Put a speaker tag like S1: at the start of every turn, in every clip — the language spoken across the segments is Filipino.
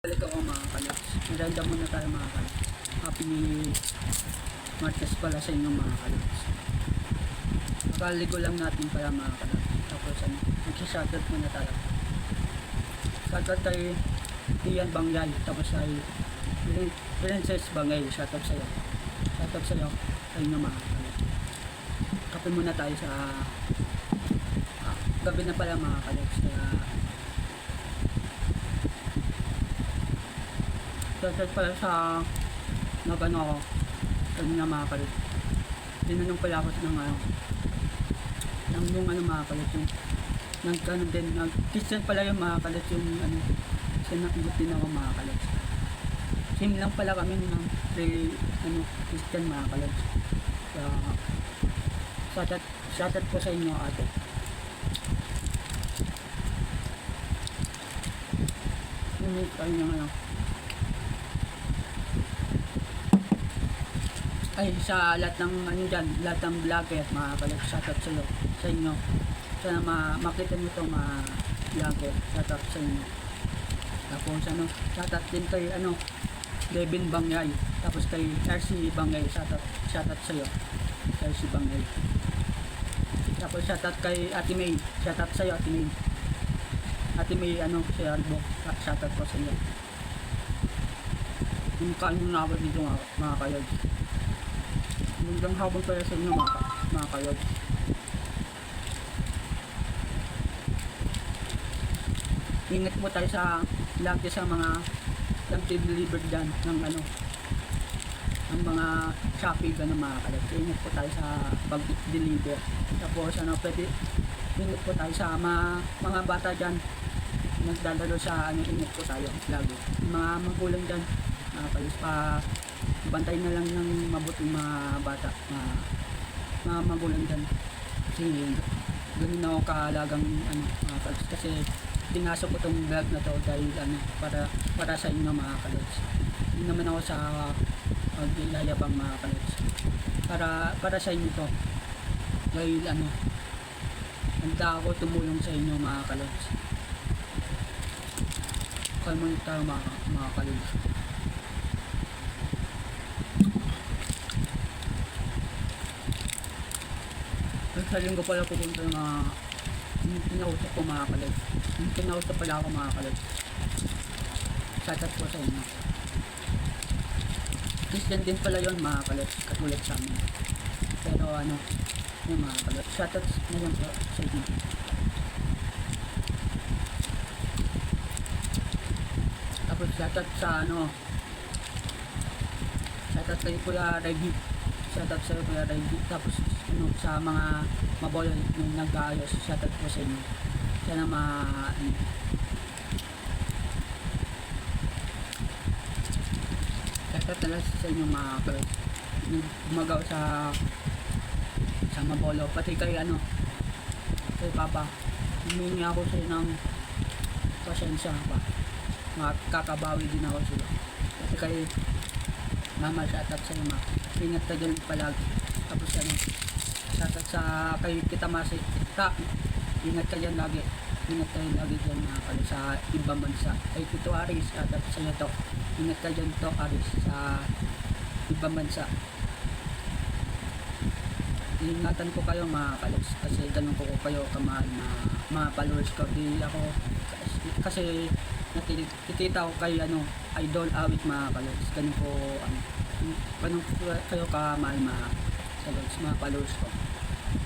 S1: Balik ako mga kalods. Maganda muna tayo mga kalods. Happy Martes pala sa inyo mga kalods. Makaligo lang natin pala mga kalods. Tapos magsashoutout muna tayo. Shoutout kay Ian Bangyay. Tapos kay Princess Bangyay. Shoutout sa'yo. Shoutout sa'yo. Sa inyo mga kalods. Kape muna tayo sa gabi na pala mga kalods. Kaya shoutout pala sa nagano ako kanina mga kalit. Tinanong pala ako ng yung mga kalit yung nagkano din Christian pala yung mga kalit yung sinagot din ako mga kalit. Same lang pala kami ng Christian mga kalit. Shoutout po sa inyo ate. Ay sa lahat ng dyan, lahat ng vlogger mga kalit, shoutout sa inyo. Sana makita nyo itong mga vlogger, shoutout sa inyo. Tapos shoutout din kay Devin Bangyay, tapos kay RC Bangyay, shoutout sa iyo RC Bangyay. Tapos shoutout kay Ate May, shoutout sa iyo Ate May. Ate May si Albo, shoutout po sa iyo. Yung kaanyong nawag dito mga kalit. Hanggang habang pala sa inyo mga kayod. Ingat po tayo sa lahat sa mga nag-deliver dyan ng ng mga Shopee ganun mga kayod. Ingat po tayo sa pag-deliver. Tapos pwede ingat po tayo sa mga bata dyan nagdadalo sa ingat po tayo lagi. Mga magulang dyan kalis pa bantay na lang ng mabuting mga bata mga magulang dyan kasi ganun ako kaalagang kasi pinasok ko tong vlog na to dahil para sa inyo mga kalods. Hindi naman ako sa yayabang mga kalods, para sa inyo to dahil handa ako tumulong sa inyo mga kalods. Kalma tayo mga kalods. Sa linggo pala pupunta ng yung kinausap ko mga kalit. Yung kinausap pala ako mga kalit. Shoutout po sa inyo. Christian din pala yun mga kalit. Katulad sa amin. Pero yung mga kalit. Shoutout na lang po sa inyo. Tapos shoutout sa shoutout kay Kuya Reggie. Shoutout sa Kuya Reggie. Tapos sa mga mabolo yung nag-aayos, shoutout po sa inyo. Sana shoutout talaga sa inyo mga kalit. Gumagaw sa mabolo. Pati kay kay Papa, humingi ako sa inyo ng pasensya pa. Makakabawi din ako sila. Pati kay Mama, shoutout sa inyo. Ingat ka dyan palagi. Tapos shoutout sa kay Tita Masi. Ingat ka dyan lagi. Ingat kayo lagi dyan sa ibang bansa. Kay Tito Aris, shoutout sa iyo to. Ingat ka dyan to Aris sa ibang bansa. Ingatan ko kayo mga kalods kasi ganun ko kayo kamahal mga followers ko. Di ako kasi nakikita ko kay idol awit mga kalods. Ganun ko ganun ko kayo kamahal mga followers ko.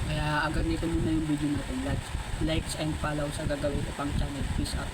S1: Kaya hanggang dito muna yung video natin. Likes and follow sa gagawin ko pang channel. Peace out.